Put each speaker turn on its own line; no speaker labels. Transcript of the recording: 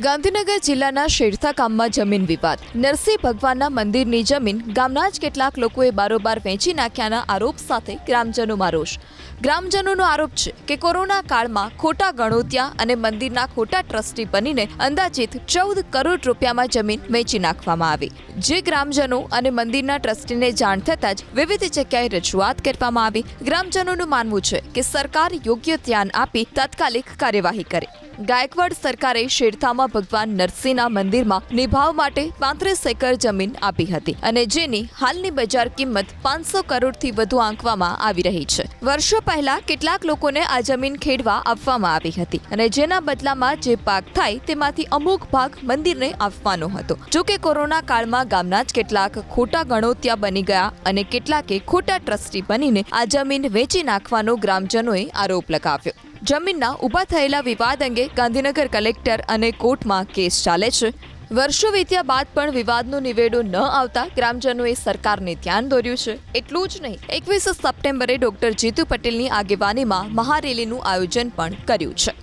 ગાંધીનગર જિલ્લાના શેરથા ગામમાં જમીન વિવાદ. નરસિંહ ભગવાનના મંદિરની જમીન ગામના જ કેટલાક લોકોએ બારોબાર વેચી નાખ્યાના આરોપ સાથે ગ્રામજનોમાં રોષ. ગ્રામજનોનો આરોપ છે કે કોરોના કાળમાં ખોટા ગણોતિયા અને મંદિરના ખોટા ટ્રસ્ટી બનીને અંદાજિત 14 કરોડ રૂપિયામાં જમીન વેચી નાખવામાં આવી. જે ગ્રામજનો અને મંદિરના ટ્રસ્ટીને જાણ થતાં જ વિવિધ જગ્યાએ રજૂઆત કરવામાં આવી. ગ્રામજનોનું માનવું છે કે સરકાર યોગ્ય ધ્યાન આપી તાત્કાલિક કાર્યવાહી કરે. ગાયકવાડ સરકારે શેરથામાં ભગવાન નરસિંહના મંદિરમાં નિભાવ માટે 35 એકર જમીન આપી હતી અને જેની હાલની બજાર કિંમત 500 કરોડથી વધુ આંકવામાં આવી રહી છે. વર્ષો પહેલા કેટલાક લોકોને આ જમીન ખેડવા આપવામાં આવી હતી અને જેના બદલામાં જે પાક થાય તેમાંથી અમુક ભાગ મંદિરને આપવાનો હતો. જો કે કોરોના કાળમાં ગામના જ કેટલાક ખોટા ગણોતિયા બની ગયા અને કેટલાકે ખોટા ટ્રસ્ટી બનીને આ જમીન વેચી નાખવાનો ગ્રામજનોએ આરોપ લગાવ્યો. જમીનના ઊભા થયેલા વિવાદ અંગે ગાંધીનગર કલેક્ટર અને કોર્ટમાં કેસ ચાલે છે. વર્ષો વીત્યા બાદ પણ વિવાદનો નિવેડો ન આવતા ગ્રામજનોએ સરકારને ધ્યાન દોર્યું છે. એટલું જ નહીં, 21 સપ્ટેમ્બરે ડોક્ટર જીતુ પટેલની આગેવાનીમાં મહારેલીનું આયોજન પણ કર્યું છે.